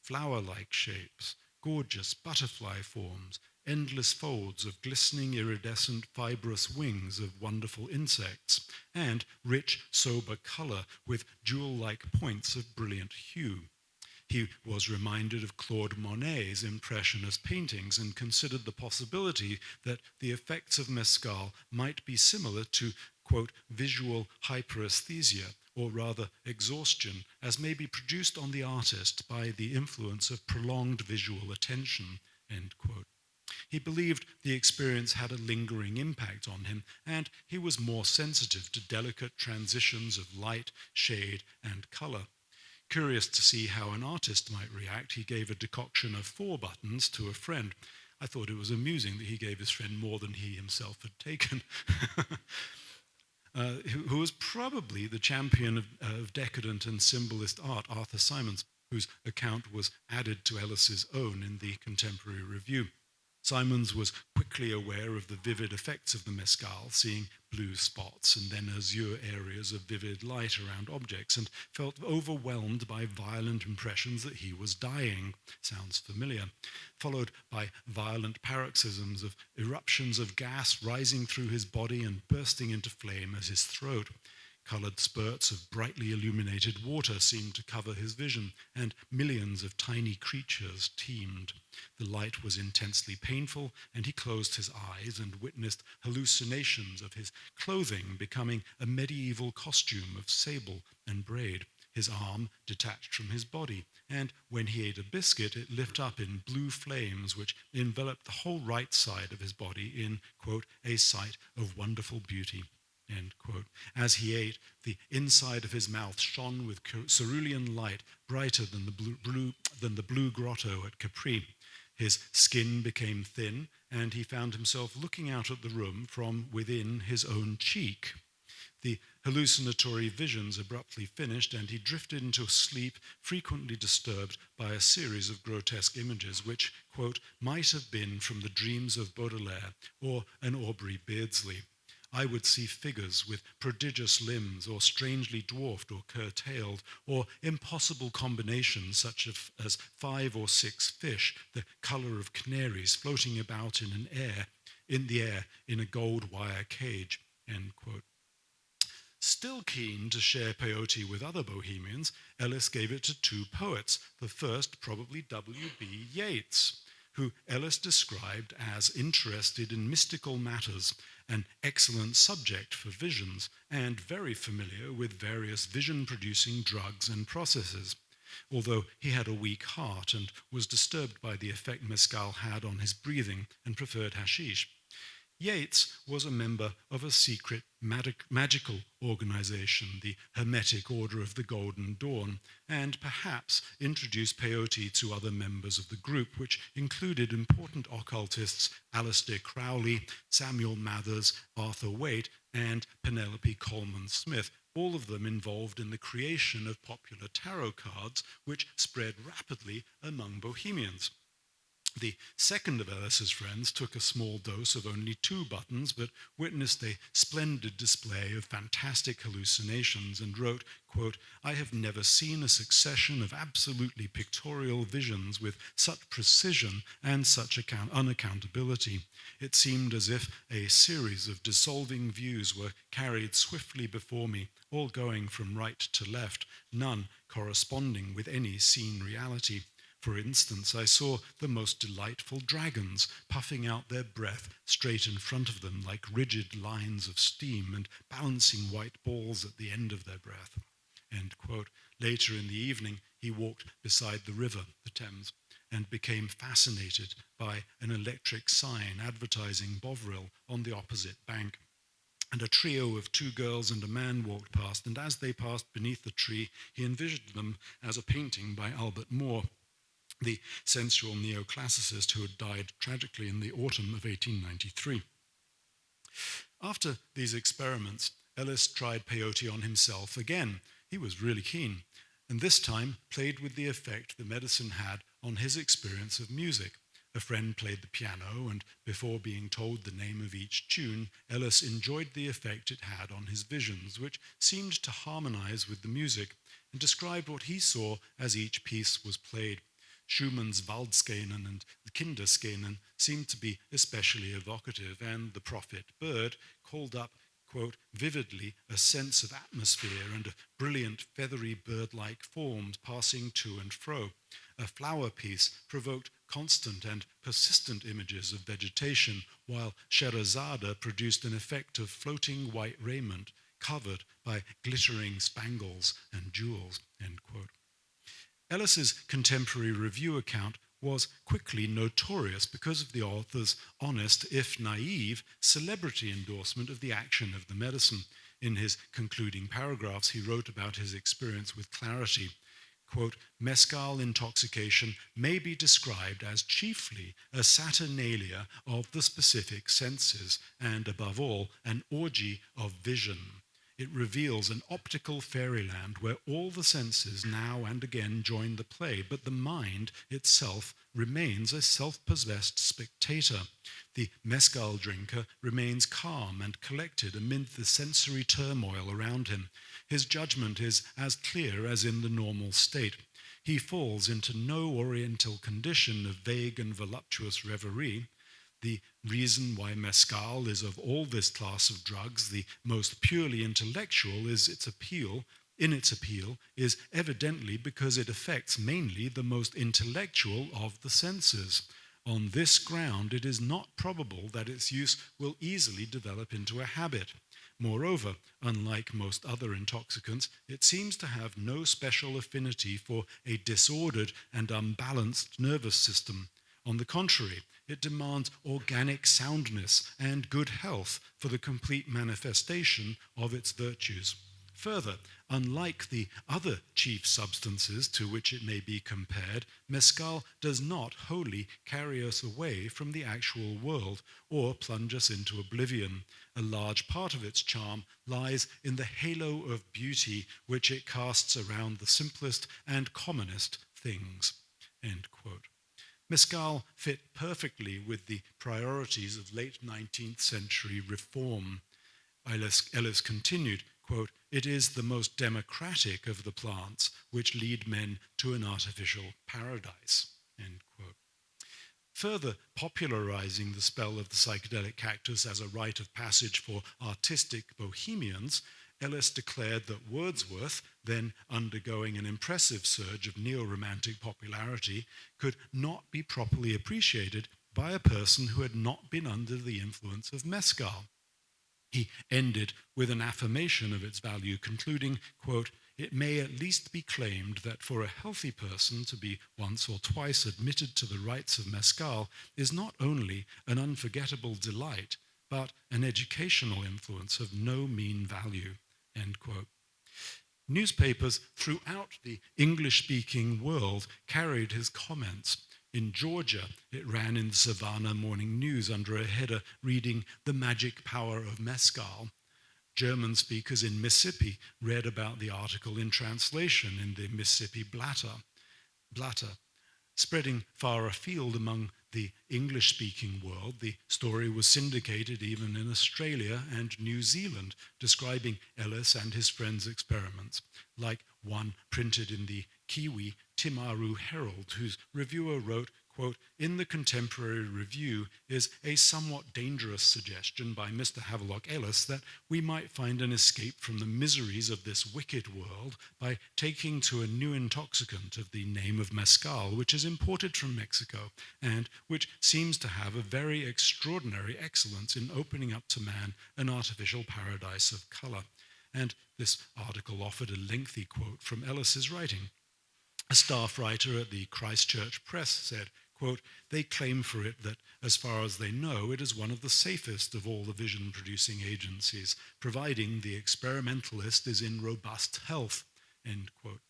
flower-like shapes, gorgeous butterfly forms, endless folds of glistening, iridescent, fibrous wings of wonderful insects, and rich, sober color with jewel-like points of brilliant hue. He was reminded of Claude Monet's Impressionist paintings and considered the possibility that the effects of mescal might be similar to, quote, visual hyperesthesia, or rather exhaustion, as may be produced on the artist by the influence of prolonged visual attention, end quote. He believed the experience had a lingering impact on him, and he was more sensitive to delicate transitions of light, shade, and color. Curious to see how an artist might react, he gave a decoction of 4 buttons to a friend. I thought it was amusing that he gave his friend more than he himself had taken. Who was probably the champion of decadent and symbolist art, Arthur Symons, whose account was added to Ellis's own in the Contemporary Review. Symons was quickly aware of the vivid effects of the mescal, seeing blue spots and then azure areas of vivid light around objects, and felt overwhelmed by violent impressions that he was dying. Sounds familiar. Followed by violent paroxysms of eruptions of gas rising through his body and bursting into flame at his throat. Coloured spurts of brightly illuminated water seemed to cover his vision, and millions of tiny creatures teemed. The light was intensely painful, and he closed his eyes and witnessed hallucinations of his clothing becoming a medieval costume of sable and braid, his arm detached from his body, and when he ate a biscuit, it lit up in blue flames which enveloped the whole right side of his body in, quote, a sight of wonderful beauty. End quote. As he ate, the inside of his mouth shone with cerulean light, brighter than the blue grotto at Capri. His skin became thin, and he found himself looking out at the room from within his own cheek. The hallucinatory visions abruptly finished, and he drifted into a sleep frequently disturbed by a series of grotesque images which, quote, might have been from the dreams of Baudelaire or an Aubrey Beardsley. I would see figures with prodigious limbs, or strangely dwarfed or curtailed, or impossible combinations such as 5 or 6 fish, the colour of canaries, floating about in the air in a gold wire cage, end quote. Still keen to share peyote with other bohemians, Ellis gave it to 2 poets, the first probably W.B. Yeats, who Ellis described as interested in mystical matters, an excellent subject for visions, and very familiar with various vision-producing drugs and processes, although he had a weak heart and was disturbed by the effect mescal had on his breathing and preferred hashish. Yeats was a member of a secret magical organization, the Hermetic Order of the Golden Dawn, and perhaps introduced peyote to other members of the group, which included important occultists Aleister Crowley, Samuel Mathers, Arthur Waite, and Penelope Coleman Smith, all of them involved in the creation of popular tarot cards, which spread rapidly among bohemians. The second of Ellis's friends took a small dose of only 2 buttons, but witnessed a splendid display of fantastic hallucinations and wrote, quote, I have never seen a succession of absolutely pictorial visions with such precision and such unaccountability. It seemed as if a series of dissolving views were carried swiftly before me, all going from right to left, none corresponding with any seen reality. For instance, I saw the most delightful dragons puffing out their breath straight in front of them like rigid lines of steam and balancing white balls at the end of their breath. End quote. Later in the evening, he walked beside the river, the Thames, and became fascinated by an electric sign advertising Bovril on the opposite bank. And a trio of 2 girls and a man walked past, and as they passed beneath the tree, he envisioned them as a painting by Albert Moore, the sensual neoclassicist who had died tragically in the autumn of 1893. After these experiments, Ellis tried peyote on himself again. He was really keen, and this time played with the effect the medicine had on his experience of music. A friend played the piano, and before being told the name of each tune, Ellis enjoyed the effect it had on his visions, which seemed to harmonize with the music, and described what he saw as each piece was played. Schumann's Waldszenen and the Kinderszenen seemed to be especially evocative, and the prophet bird called up, quote, vividly a sense of atmosphere and of brilliant feathery bird-like forms passing to and fro. A flower piece provoked constant and persistent images of vegetation, while Scheherazade produced an effect of floating white raiment covered by glittering spangles and jewels, end quote. Ellis's contemporary review account was quickly notorious because of the author's honest, if naive, celebrity endorsement of the action of the medicine. In his concluding paragraphs, he wrote about his experience with clarity. Quote, mescal intoxication may be described as chiefly a saturnalia of the specific senses, and above all, an orgy of vision. It reveals an optical fairyland where all the senses now and again join the play, but the mind itself remains a self-possessed spectator. The mescal drinker remains calm and collected amid the sensory turmoil around him. His judgment is as clear as in the normal state. He falls into no oriental condition of vague and voluptuous reverie. The reason why mescal is of all this class of drugs the most purely intellectual is its appeal is evidently because it affects mainly the most intellectual of the senses. On this ground, it is not probable that its use will easily develop into a habit. Moreover, unlike most other intoxicants, it seems to have no special affinity for a disordered and unbalanced nervous system. On the contrary, it demands organic soundness and good health for the complete manifestation of its virtues. Further, unlike the other chief substances to which it may be compared, mezcal does not wholly carry us away from the actual world or plunge us into oblivion. A large part of its charm lies in the halo of beauty which it casts around the simplest and commonest things. End quote. Mezcal fit perfectly with the priorities of late 19th century reform. Ellis continued, quote, "It is the most democratic of the plants which lead men to an artificial paradise," end quote. Further popularizing the spell of the psychedelic cactus as a rite of passage for artistic bohemians, Ellis declared that Wordsworth, then undergoing an impressive surge of neo-romantic popularity, could not be properly appreciated by a person who had not been under the influence of mezcal. He ended with an affirmation of its value, concluding, quote, "It may at least be claimed that for a healthy person to be once or twice admitted to the rites of mezcal is not only an unforgettable delight, but an educational influence of no mean value," end quote. Newspapers throughout the English-speaking world carried his comments. In Georgia, it ran in the Savannah Morning News under a header reading "The Magic Power of Mezcal." German speakers in Mississippi read about the article in translation in the Mississippi Blatter. Spreading far afield among the English-speaking world, the story was syndicated even in Australia and New Zealand, describing Ellis and his friends' experiments, like one printed in the Kiwi Timaru Herald, whose reviewer wrote, quote, "In the Contemporary Review is a somewhat dangerous suggestion by Mr. Havelock Ellis that we might find an escape from the miseries of this wicked world by taking to a new intoxicant of the name of mezcal, which is imported from Mexico, and which seems to have a very extraordinary excellence in opening up to man an artificial paradise of color." And this article offered a lengthy quote from Ellis's writing. A staff writer at the Christchurch Press said, quote, "They claim for it that, as far as they know, it is one of the safest of all the vision-producing agencies, providing the experimentalist is in robust health," end quote.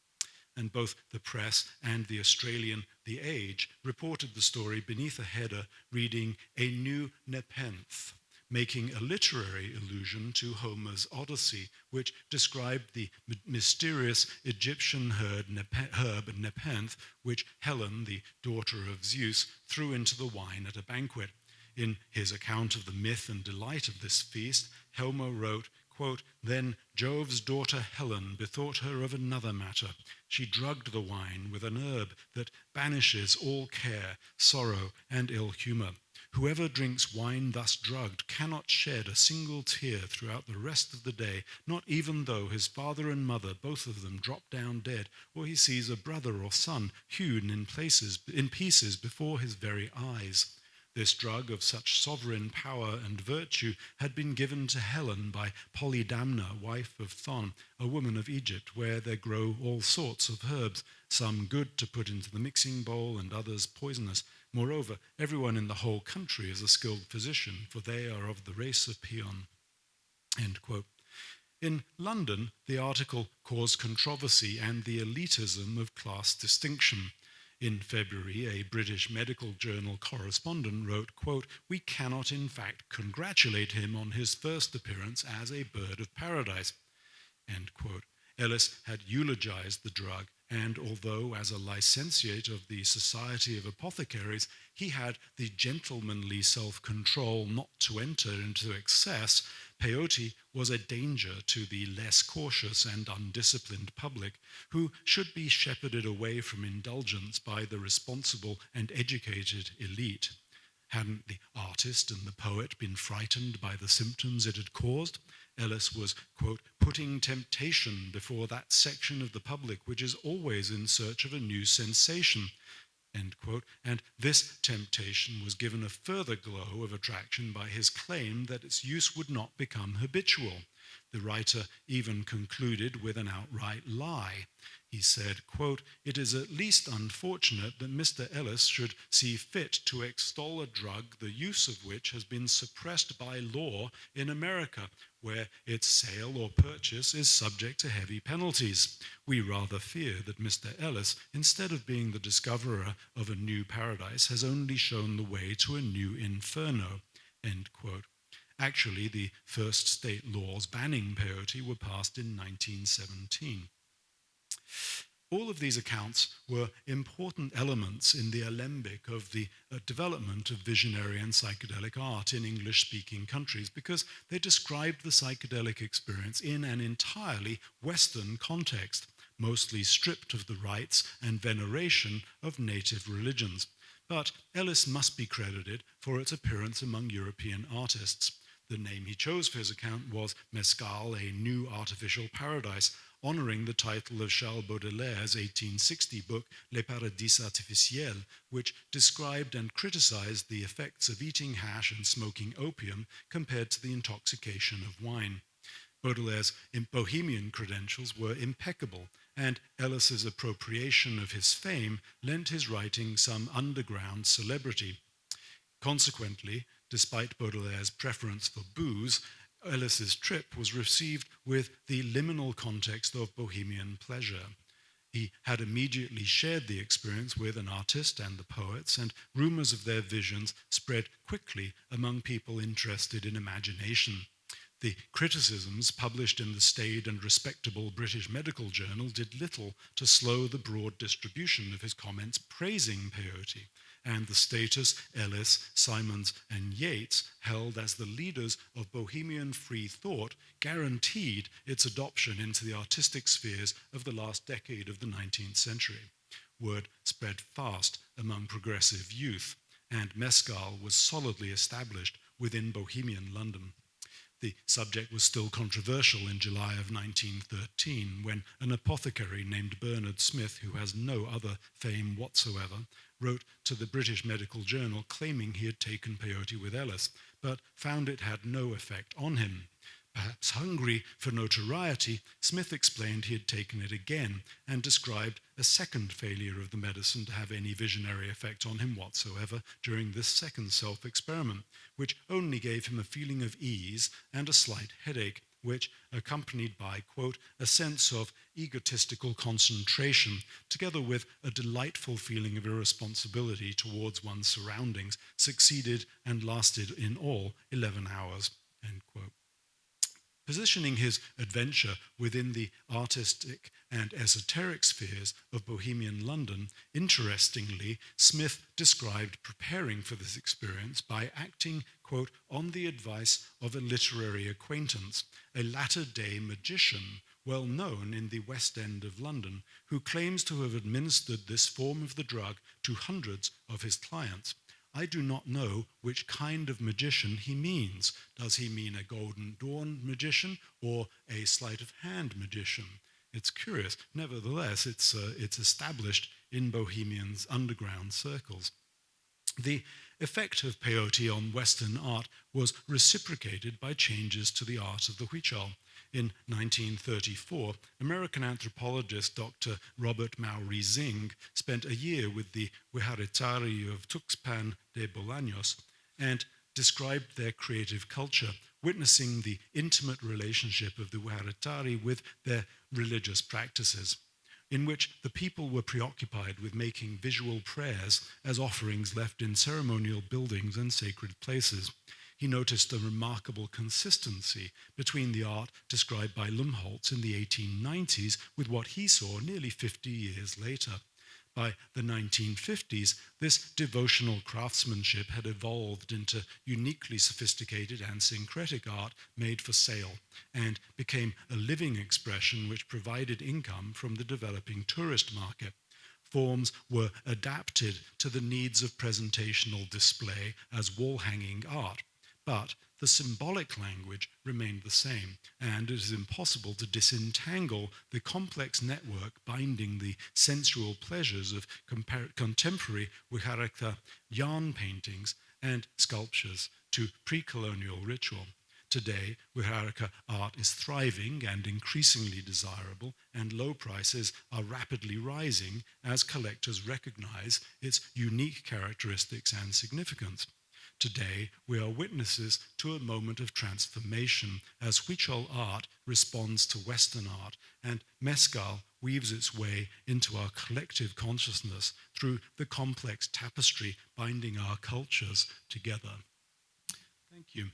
And both the Press and the Australian The Age reported the story beneath a header reading "A New Nepenthe," making a literary allusion to Homer's Odyssey, which described the mysterious Egyptian herb Nepenthe, which Helen, the daughter of Zeus, threw into the wine at a banquet. In his account of the myth and delight of this feast, Homer wrote, quote, "Then Jove's daughter Helen bethought her of another matter. She drugged the wine with an herb that banishes all care, sorrow, and ill humor. Whoever drinks wine thus drugged cannot shed a single tear throughout the rest of the day, not even though his father and mother, both of them, drop down dead, or he sees a brother or son hewn in pieces before his very eyes. This drug of such sovereign power and virtue had been given to Helen by Polydamna, wife of Thon, a woman of Egypt, where there grow all sorts of herbs, some good to put into the mixing bowl and others poisonous. Moreover, everyone in the whole country is a skilled physician, for they are of the race of Paeon." End quote. In London, the article caused controversy and the elitism of class distinction. In February, a British medical journal correspondent wrote, quote, "We cannot in fact congratulate him on his first appearance as a bird of paradise," end quote. Ellis had eulogized the drug, and although as a licentiate of the Society of Apothecaries, he had the gentlemanly self-control not to enter into excess, peyote was a danger to the less cautious and undisciplined public, who should be shepherded away from indulgence by the responsible and educated elite. Hadn't the artist and the poet been frightened by the symptoms it had caused? Ellis was, quote, "putting temptation before that section of the public which is always in search of a new sensation," end quote, and this temptation was given a further glow of attraction by his claim that its use would not become habitual. The writer even concluded with an outright lie. He said, quote, "It is at least unfortunate that Mr. Ellis should see fit to extol a drug the use of which has been suppressed by law in America, where its sale or purchase is subject to heavy penalties. We rather fear that Mr. Ellis, instead of being the discoverer of a new paradise, has only shown the way to a new inferno." End quote. Actually, the first state laws banning peyote were passed in 1917. All of these accounts were important elements in the alembic of the development of visionary and psychedelic art in English-speaking countries, because they described the psychedelic experience in an entirely Western context, mostly stripped of the rites and veneration of native religions. But Ellis must be credited for its appearance among European artists. The name he chose for his account was Mescal, a New Artificial Paradise, honoring the title of Charles Baudelaire's 1860 book Les Paradis Artificiels, which described and criticized the effects of eating hash and smoking opium compared to the intoxication of wine. Baudelaire's bohemian credentials were impeccable, and Ellis's appropriation of his fame lent his writing some underground celebrity. Consequently, despite Baudelaire's preference for booze, Ellis's trip was received with the liminal context of bohemian pleasure. He had immediately shared the experience with an artist and the poets, and rumors of their visions spread quickly among people interested in imagination. The criticisms published in the staid and respectable British Medical Journal did little to slow the broad distribution of his comments praising peyote, and the status Ellis, Simons, and Yeats held as the leaders of bohemian free thought guaranteed its adoption into the artistic spheres of the last decade of the 19th century. Word spread fast among progressive youth, and mescal was solidly established within bohemian London. The subject was still controversial in July of 1913 when an apothecary named Bernard Smith, who has no other fame whatsoever, wrote to the British Medical Journal claiming he had taken peyote with Ellis, but found it had no effect on him. Perhaps hungry for notoriety, Smith explained he had taken it again and described a second failure of the medicine to have any visionary effect on him whatsoever during this second self-experiment, which only gave him a feeling of ease and a slight headache, which, accompanied by, quote, a sense of egotistical concentration, together with a delightful feeling of irresponsibility towards one's surroundings, succeeded and lasted in all 11 hours, end quote. Positioning his adventure within the artistic and esoteric spheres of bohemian London, interestingly, Smith described preparing for this experience by acting, quote, on the advice of a literary acquaintance, a latter-day magician well known in the West End of London, who claims to have administered this form of the drug to hundreds of his clients. I do not know which kind of magician he means. Does he mean a Golden Dawn magician or a sleight of hand magician? It's curious. Nevertheless, it's established in Bohemian's underground circles. The effect of peyote on Western art was reciprocated by changes to the art of the huichol. In 1934, American anthropologist Dr. Robert Maury Zing spent a year with the Huaretari of Tuxpan de Bolaños and described their creative culture, witnessing the intimate relationship of the Huaretari with their religious practices, in which the people were preoccupied with making visual prayers as offerings left in ceremonial buildings and sacred places. He noticed a remarkable consistency between the art described by Lumholtz in the 1890s with what he saw nearly 50 years later. By the 1950s, this devotional craftsmanship had evolved into uniquely sophisticated and syncretic art made for sale and became a living expression which provided income from the developing tourist market. Forms were adapted to the needs of presentational display as wall-hanging art, but the symbolic language remained the same, and it is impossible to disentangle the complex network binding the sensual pleasures of contemporary Huajarca yarn paintings and sculptures to pre-colonial ritual. Today, Huajarca art is thriving and increasingly desirable, and low prices are rapidly rising as collectors recognize its unique characteristics and significance. today we are witnesses to a moment of transformation as Huichol art responds to Western art, and mezcal weaves its way into our collective consciousness through the complex tapestry binding our cultures together. Thank you.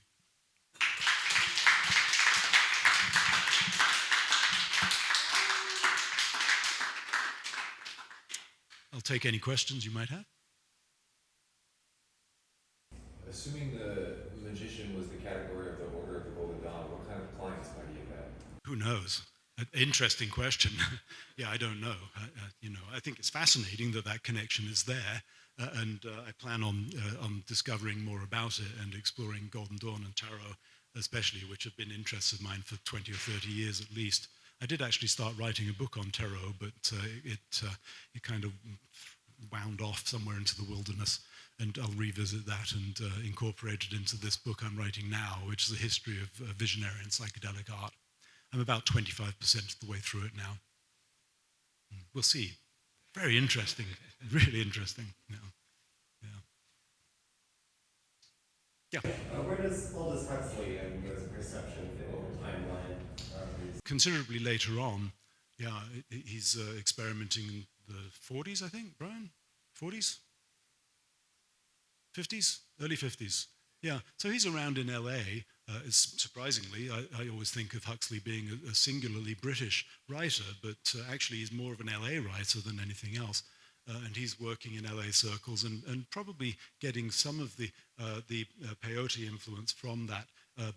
I'll take any questions you might have. Assuming the magician was the category of the Order of the Golden Dawn, what kind of clients might he have had? Who knows? Interesting question. Yeah, I don't know. I think it's fascinating that connection is there, and I plan on discovering more about it and exploring Golden Dawn and tarot, especially, which have been interests of mine for 20 or 30 years at least. I did actually start writing a book on tarot, but it kind of wound off somewhere into the wilderness, and I'll revisit that and incorporate it into this book I'm writing now, which is a history of visionary and psychedelic art. I'm about 25% of the way through it now. We'll see. Very interesting, really interesting. Yeah. Where does Aldous Huxley and his perception fit in the timeline? Considerably later on, yeah, he's experimenting in the 40s, I think, Brian? 40s? 50s? Early 50s. Yeah, so he's around in LA. Surprisingly, I always think of Huxley being a singularly British writer, but actually he's more of an LA writer than anything else. And he's working in LA circles and probably getting some of the peyote influence from that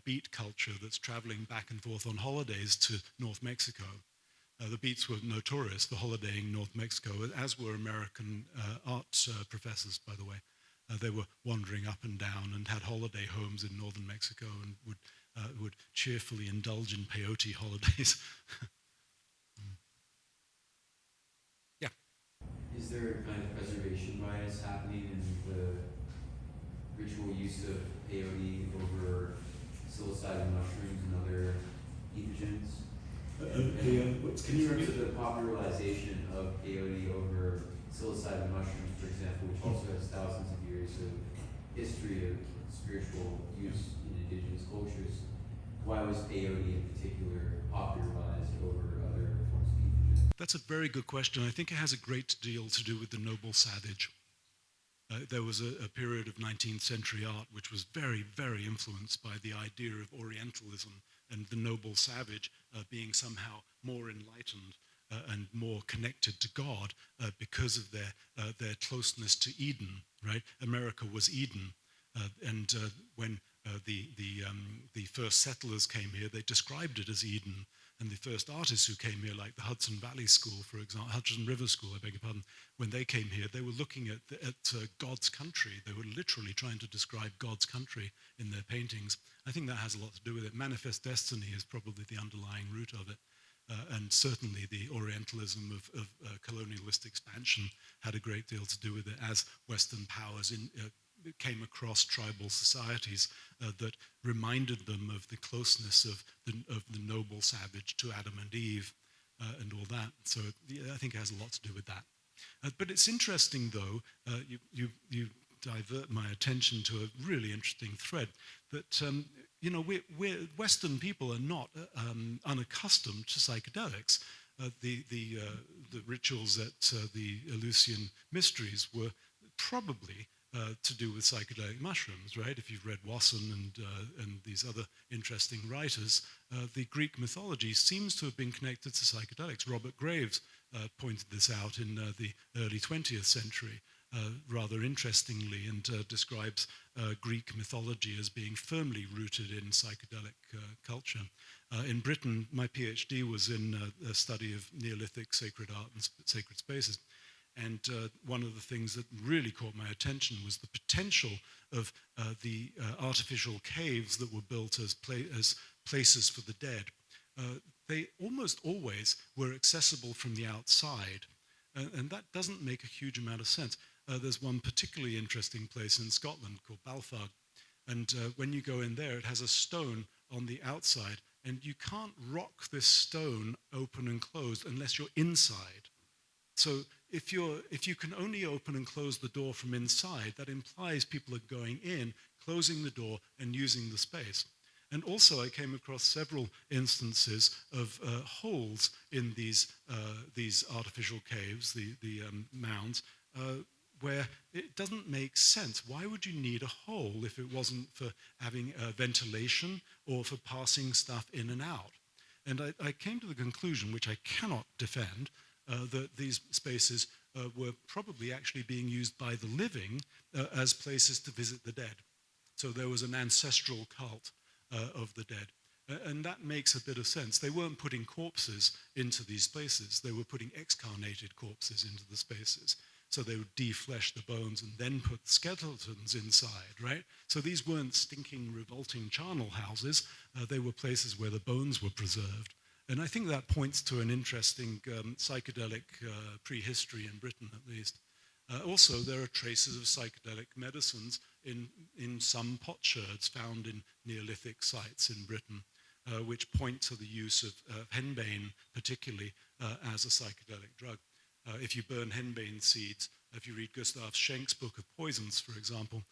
beat culture that's traveling back and forth on holidays to North Mexico. The Beats were notorious for holidaying North Mexico, as were American art professors, by the way. They were wandering up and down and had holiday homes in northern Mexico and would cheerfully indulge in peyote holidays. Yeah. Is there kind of preservation bias happening in the ritual use of peyote over psilocybin mushrooms and other entheogens? Can you in terms of the popularization of peyote over psilocybin mushrooms, for example, which also has thousands of years of history of spiritual use in indigenous cultures, why was peyote in particular popularized over other forms of entheogens? That's a very good question. I think it has a great deal to do with the noble savage. There was a period of 19th century art which was very, very influenced by the idea of Orientalism and the noble savage being somehow more enlightened and more connected to God because of their closeness to Eden. Right? America was Eden, and when the first settlers came here, they described it as Eden. And the first artists who came here, like the Hudson Valley School, for example, Hudson River School, I beg your pardon, when they came here, they were looking at God's country. They were literally trying to describe God's country in their paintings. I think that has a lot to do with it. Manifest destiny is probably the underlying root of it. And certainly the Orientalism of colonialist expansion had a great deal to do with it, as Western powers came across tribal societies that reminded them of the closeness of the noble savage to Adam and Eve and all that. So I think it has a lot to do with that. But it's interesting, though, you divert my attention to a really interesting thread that we're Western people are not unaccustomed to psychedelics. The rituals at the Eleusinian Mysteries were probably to do with psychedelic mushrooms, right? If you've read Wasson and these other interesting writers, the Greek mythology seems to have been connected to psychedelics. Robert Graves pointed this out in the early 20th century, rather interestingly, and describes Greek mythology as being firmly rooted in psychedelic culture. In Britain, my PhD was in a study of Neolithic sacred art and sacred spaces. And one of the things that really caught my attention was the potential of the artificial caves that were built as places for the dead. They almost always were accessible from the outside, and that doesn't make a huge amount of sense. There's one particularly interesting place in Scotland called Balfag, and when you go in there, it has a stone on the outside, and you can't rock this stone open and closed unless you're inside. So if you can only open and close the door from inside, that implies people are going in, closing the door and using the space. And also I came across several instances of holes in these artificial caves, the mounds, where it doesn't make sense. Why would you need a hole if it wasn't for having ventilation or for passing stuff in and out? And I came to the conclusion, which I cannot defend, that these spaces were probably actually being used by the living as places to visit the dead. So there was an ancestral cult of the dead. And that makes a bit of sense. They weren't putting corpses into these spaces. They were putting excarnated corpses into the spaces. So they would deflesh the bones and then put skeletons inside, right? So these weren't stinking, revolting charnel houses. They were places where the bones were preserved. And I think that points to an interesting psychedelic prehistory in Britain, at least. Also, there are traces of psychedelic medicines in some potsherds found in Neolithic sites in Britain, which point to the use of henbane, particularly, as a psychedelic drug. If you burn henbane seeds, if you read Gustav Schenk's Book of Poisons, for example,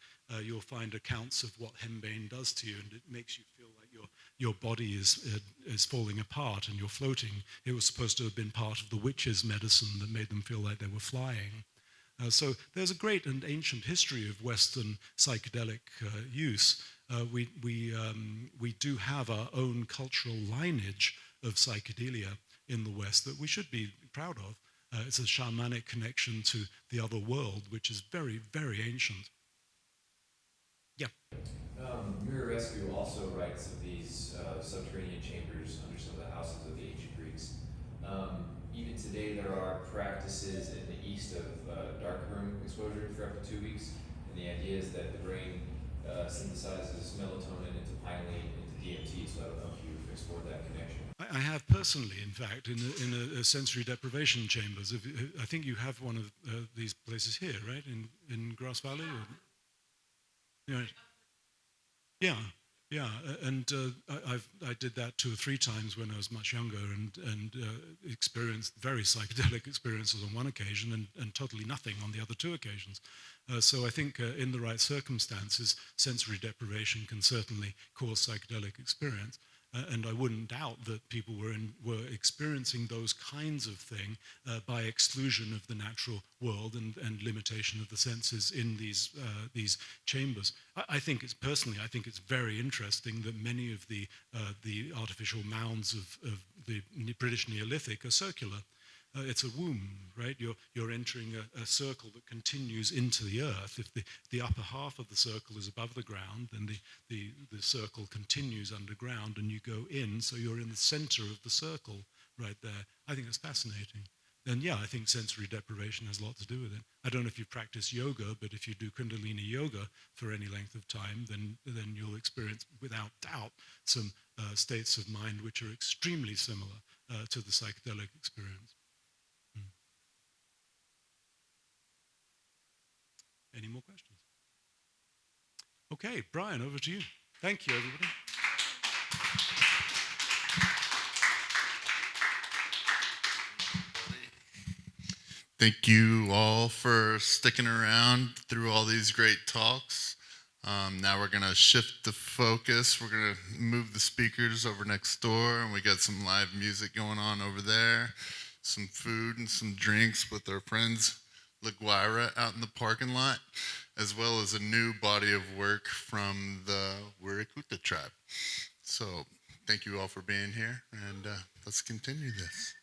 you'll find accounts of what henbane does to you, and it makes you feel like your body is falling apart and you're floating. It was supposed to have been part of the witches' medicine that made them feel like they were flying. So there's a great and ancient history of Western psychedelic use. We do have our own cultural lineage of psychedelia in the West that we should be proud of. It's a shamanic connection to the other world, which is very, very ancient. Yeah. Mirescu also writes of these subterranean chambers under some of the houses of the ancient Greeks. Even today, there are practices in the east of dark room exposure for up to 2 weeks, and the idea is that the brain synthesizes melatonin into pineal into DMT. So I don't know if you've explored that connection. I have personally, in fact, in a sensory deprivation chambers. I think you have one of these places here, right, in Grass Valley? Or, yeah, and I did that 2 or 3 times when I was much younger, and experienced very psychedelic experiences on one occasion, and totally nothing on the other 2 occasions. So I think in the right circumstances, sensory deprivation can certainly cause psychedelic experience. And I wouldn't doubt that people were experiencing those kinds of thing by exclusion of the natural world and limitation of the senses in these chambers. I think it's very interesting that many of the artificial mounds of the British Neolithic are circular. It's a womb, right? You're entering a circle that continues into the earth. If the upper half of the circle is above the ground, then the circle continues underground and you go in, so you're in the center of the circle right there. I think it's fascinating. And yeah, I think sensory deprivation has a lot to do with it. I don't know if you practice yoga, but if you do Kundalini yoga for any length of time, then you'll experience, without doubt, some states of mind which are extremely similar to the psychedelic experience. Any more questions? Okay, Brian, over to you. Thank you, everybody. Thank you all for sticking around through all these great talks. Now we're gonna shift the focus. We're gonna move the speakers over next door, and we got some live music going on over there, some food and some drinks with our friends LaGuira out in the parking lot, as well as a new body of work from the Wirikuta tribe. So thank you all for being here, and let's continue this.